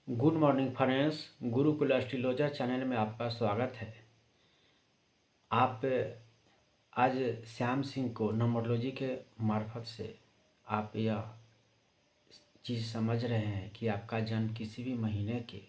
Good morning friends, Gurukul astrologer channel में आपका स्वागत है। आप आज श्याम सिंह को नंबरोलॉजी के मार्फत से आप यह चीज़ समझ रहे हैं कि आपका जन्म किसी भी महीने के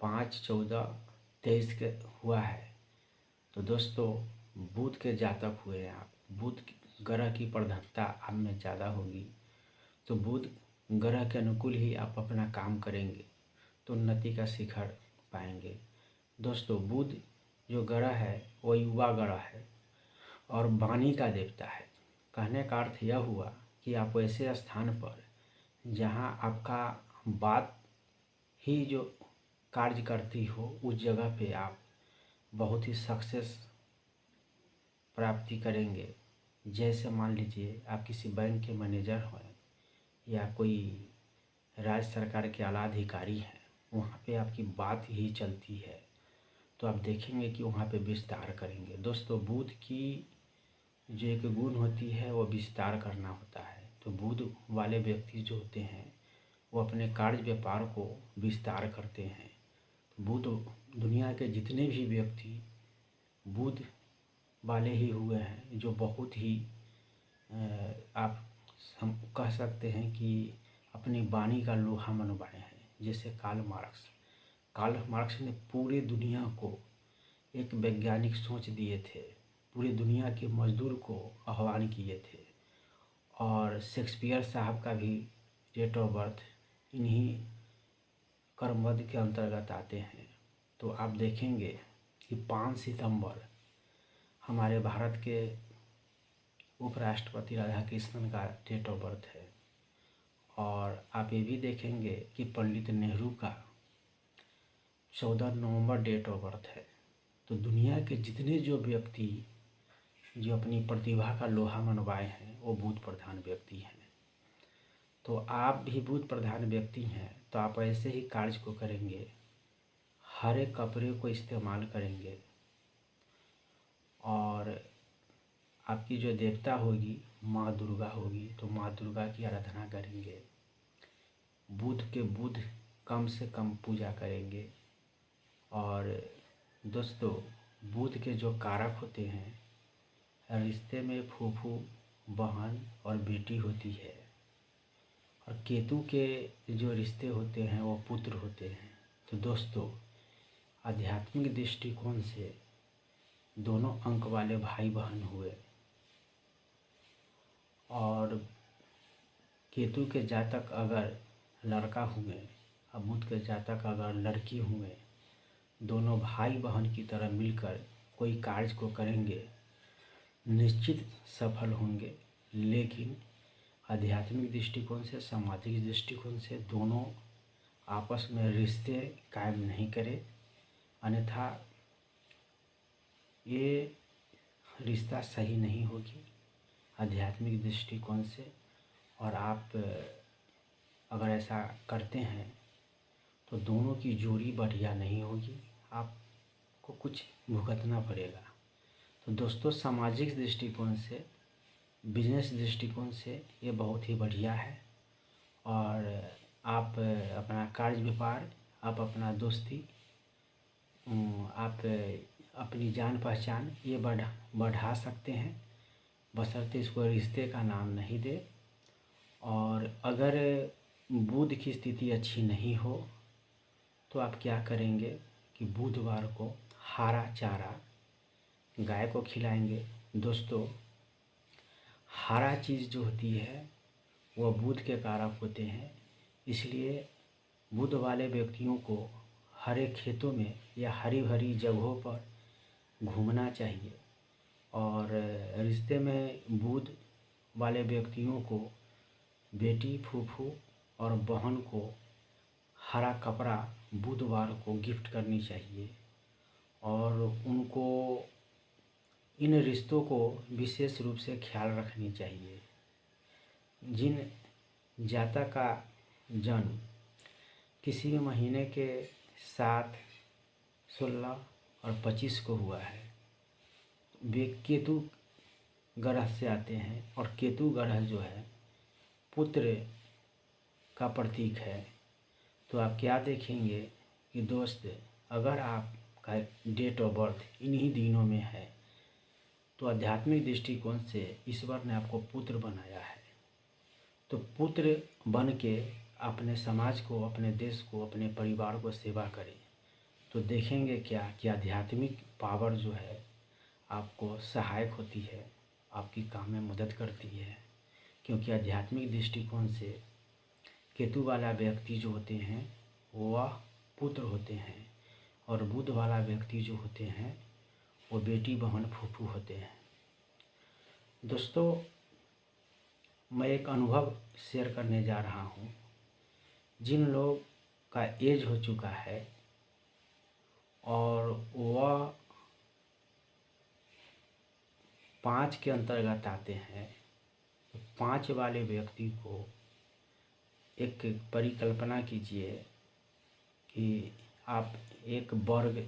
5, 14, 23 के हुआ है। तो दोस्तों, बुध के जातक हुए हैं आप। बुध ग्रह की प्रधानता आप में ज़्यादा होगी, तो बुध ग्रह के अनुकूल ही आप अपना काम करेंगे तो उन्नति का शिखर पाएंगे। दोस्तों, बुध जो ग्रह है वो युवा ग्रह है और वाणी का देवता है। कहने का अर्थ यह हुआ कि आप ऐसे स्थान पर जहाँ आपका बात ही जो कार्य करती हो, उस जगह पे आप बहुत ही सक्सेस प्राप्ति करेंगे। जैसे मान लीजिए आप किसी बैंक के मैनेजर हैं या कोई राज्य सरकार के आला अधिकारी हैं, वहाँ पे आपकी बात ही चलती है तो आप देखेंगे कि वहाँ पे विस्तार करेंगे। दोस्तों, बुध की जो एक गुण होती है वो विस्तार करना होता है। तो बुध वाले व्यक्ति जो होते हैं वो अपने कार्य व्यापार को विस्तार करते हैं। तो बुध, दुनिया के जितने भी व्यक्ति बुध वाले ही हुए हैं जो बहुत ही आप हम कह सकते हैं कि अपनी वाणी का लोहा मनवाए हैं। जैसे कार्ल मार्क्स ने पूरे दुनिया को एक वैज्ञानिक सोच दिए थे, पूरी दुनिया के मजदूर को आह्वान किए थे। और शेक्सपियर साहब का भी डेट ऑफ बर्थ इन्हीं क्रमबद्ध के अंतर्गत आते हैं। तो आप देखेंगे कि 5 सितंबर हमारे भारत के उपराष्ट्रपति राधा कृष्णन का डेट ऑफ बर्थ है। और आप ये भी देखेंगे कि पंडित नेहरू का 14 नवंबर डेट ऑफ बर्थ है। तो दुनिया के जितने जो व्यक्ति जो अपनी प्रतिभा का लोहा मनवाए हैं वो बुध प्रधान व्यक्ति हैं। तो आप भी बुध प्रधान व्यक्ति हैं तो आप ऐसे ही कार्य को करेंगे, हर एक कपड़े को इस्तेमाल करेंगे और आपकी जो देवता होगी माँ दुर्गा होगी, तो माँ दुर्गा की आराधना करेंगे। बुध कम से कम पूजा करेंगे। और दोस्तों, बुध के जो कारक होते हैं, रिश्ते में फूफू, बहन और बेटी होती है। और केतु के जो रिश्ते होते हैं वो पुत्र होते हैं। तो दोस्तों, आध्यात्मिक दृष्टिकोण से दोनों अंक वाले भाई बहन हुए। और केतु के जातक अगर लड़का हुए और बुध के जातक अगर लड़की हुए, दोनों भाई बहन की तरह मिलकर कोई कार्य को करेंगे, निश्चित सफल होंगे। लेकिन आध्यात्मिक दृष्टिकोण से, सामाजिक दृष्टिकोण से दोनों आपस में रिश्ते कायम नहीं करें, अन्यथा ये रिश्ता सही नहीं होगी आध्यात्मिक दृष्टिकोण से। और आप अगर ऐसा करते हैं तो दोनों की जोड़ी बढ़िया नहीं होगी, आपको कुछ भुगतना पड़ेगा। तो दोस्तों, सामाजिक दृष्टिकोण से, बिजनेस दृष्टिकोण से ये बहुत ही बढ़िया है। और आप अपना कार्य व्यापार, आप अपना दोस्ती, आप अपनी जान पहचान ये बढ़ा सकते हैं, बशर्ते इसको रिश्ते का नाम नहीं दे। और अगर बुध की स्थिति अच्छी नहीं हो तो आप क्या करेंगे कि बुधवार को हरा चारा गाय को खिलाएंगे। दोस्तों, हरा चीज़ जो होती है वह बुध के कारक होते हैं, इसलिए बुध वाले व्यक्तियों को हरे खेतों में या हरी भरी जगहों पर घूमना चाहिए। और रिश्ते में बुध वाले व्यक्तियों को बेटी, फूफू और बहन को हरा कपड़ा बुधवार को गिफ्ट करनी चाहिए। और उनको इन रिश्तों को विशेष रूप से ख्याल रखनी चाहिए। जिन जातक का जन्म किसी भी महीने के 7, 16 और 25 को हुआ है, वे केतु ग्रह से आते हैं। और केतु ग्रह जो है पुत्र का प्रतीक है। तो आप क्या देखेंगे कि दोस्त, अगर आपका डेट ऑफ बर्थ इन्हीं दिनों में है तो आध्यात्मिक दृष्टिकोण से ईश्वर ने आपको पुत्र बनाया है। तो पुत्र बन के अपने समाज को, अपने देश को, अपने परिवार को सेवा करें। तो देखेंगे क्या कि आध्यात्मिक पावर जो है आपको सहायक होती है, आपकी काम में मदद करती है। क्योंकि आध्यात्मिक दृष्टिकोण से केतु वाला व्यक्ति जो होते हैं वह पुत्र होते हैं, और बुध वाला व्यक्ति जो होते हैं वो बेटी, बहन, फूफू होते हैं। दोस्तों, मैं एक अनुभव शेयर करने जा रहा हूँ। जिन लोग का एज हो चुका है और वह 5 के अंतर्गत आते हैं, तो 5 वाले व्यक्ति को एक परिकल्पना कीजिए कि आप एक वर्ग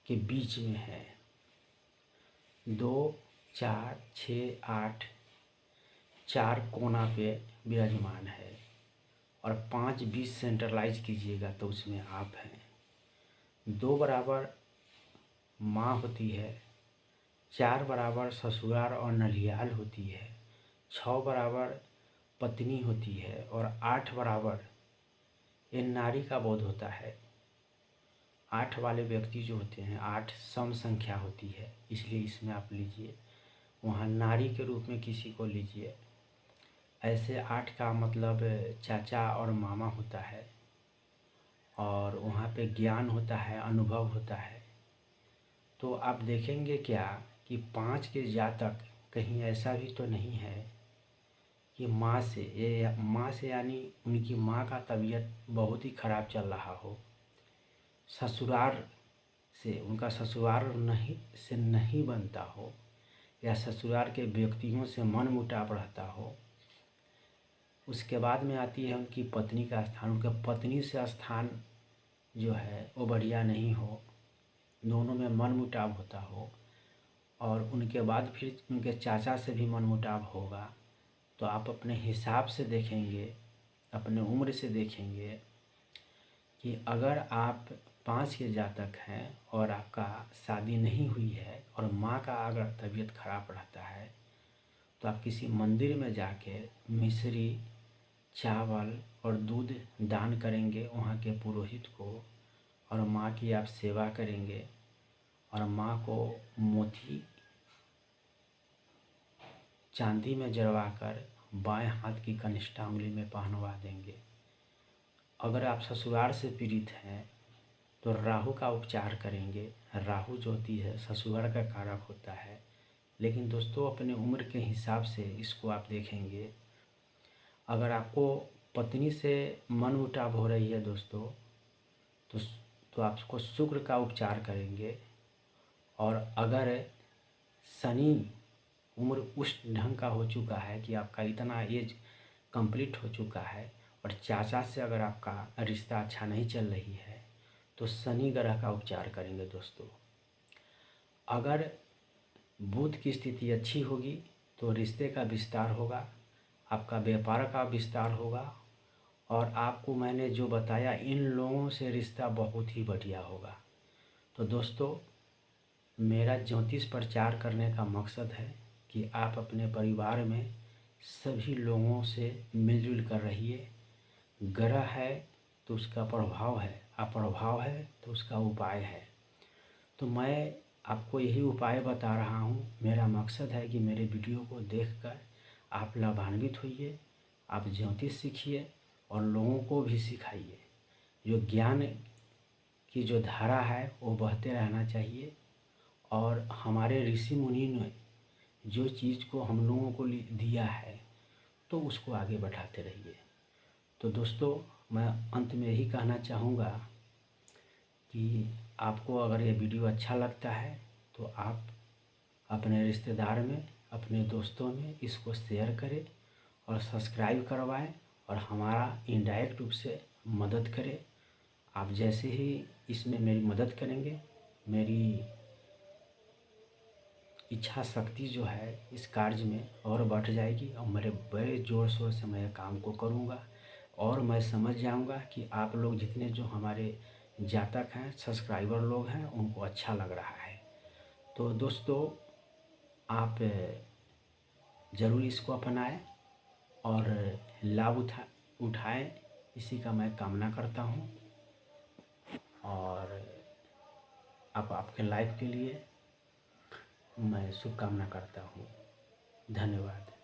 के बीच में हैं। 2, 4, 6, 8 4 कोना पे विराजमान है, और 5 20 सेंट्रलाइज कीजिएगा तो उसमें आप हैं। 2 बराबर माँ होती है, 4 बराबर ससुराल और नलियाल होती है, 6 बराबर पत्नी होती है, और 8 बराबर ये नारी का बोध होता है। 8 वाले व्यक्ति जो होते हैं, 8 सम संख्या होती है, इसलिए इसमें आप लीजिए, वहाँ नारी के रूप में किसी को लीजिए। ऐसे 8 का मतलब चाचा और मामा होता है, और वहाँ पे ज्ञान होता है, अनुभव होता है। तो आप देखेंगे क्या कि 5 के जातक कहीं ऐसा भी तो नहीं है कि माँ से यानी उनकी माँ का तबीयत बहुत ही ख़राब चल रहा हो, ससुराल से उनका ससुराल नहीं बनता हो, या ससुराल के व्यक्तियों से मन मुटाव रहता हो। उसके बाद में आती है उनकी पत्नी का स्थान। उनका पत्नी से स्थान जो है वो बढ़िया नहीं हो, दोनों में मन मुटाव होता हो, और उनके बाद फिर उनके चाचा से भी मन मुटाव होगा। तो आप अपने हिसाब से देखेंगे, अपने उम्र से देखेंगे कि अगर आप 5 के जातक हैं और आपका शादी नहीं हुई है और माँ का अगर तबीयत खराब रहता है, तो आप किसी मंदिर में जाके मिश्री, चावल और दूध दान करेंगे वहाँ के पुरोहित को, और माँ की आप सेवा करेंगे, और माँ को मोती चांदी में जड़वाकर बाएं हाथ की कनिष्ठा उंगली में पहनवा देंगे। अगर आप ससुराल से पीड़ित हैं तो राहु का उपचार करेंगे। राहु जो होती है ससुराल का कारक होता है। लेकिन दोस्तों, अपने उम्र के हिसाब से इसको आप देखेंगे। अगर आपको पत्नी से मन मुटाव हो रही है दोस्तों, तो आपको शुक्र का उपचार करेंगे। और अगर शनि उम्र उस ढंग का हो चुका है कि आपका इतना एज कंप्लीट हो चुका है, और चाचा से अगर आपका रिश्ता अच्छा नहीं चल रही है, तो शनि ग्रह का उपचार करेंगे दोस्तों। अगर बुध की स्थिति अच्छी होगी तो रिश्ते का विस्तार होगा, आपका व्यापार का विस्तार होगा, और आपको मैंने जो बताया इन लोगों से रिश्ता बहुत ही बढ़िया होगा। तो दोस्तों, मेरा ज्योतिष प्रचार करने का मकसद है कि आप अपने परिवार में सभी लोगों से मिलजुल कर रहिए। ग्रह है तो उसका प्रभाव है, अप्रभाव है तो उसका उपाय है। तो मैं आपको यही उपाय बता रहा हूँ। मेरा मकसद है कि मेरे वीडियो को देखकर आप लाभान्वित होइए, आप ज्योतिष सीखिए और लोगों को भी सिखाइए। जो ज्ञान की जो धारा है वो बहते रहना चाहिए, और हमारे ऋषि मुनि ने जो चीज़ को हम लोगों को दिया है तो उसको आगे बढ़ाते रहिए। तो दोस्तों, मैं अंत में यही कहना चाहूँगा कि आपको अगर ये वीडियो अच्छा लगता है तो आप अपने रिश्तेदार में, अपने दोस्तों में इसको शेयर करें और सब्सक्राइब करवाएं, और हमारा इनडायरेक्ट रूप से मदद करें। आप जैसे ही इसमें मेरी मदद करेंगे, मेरी इच्छा शक्ति जो है इस कार्य में और बढ़ जाएगी, और मेरे बड़े ज़ोर शोर से मैं काम को करूँगा। और मैं समझ जाऊंगा कि आप लोग जितने जो हमारे जातक हैं, सब्सक्राइबर लोग हैं, उनको अच्छा लग रहा है। तो दोस्तों, आप ज़रूर इसको अपनाएं और लाभ उठाएं, इसी का मैं कामना करता हूं। और अब आपके लाइफ के लिए मैं शुभकामना करता हूं। धन्यवाद।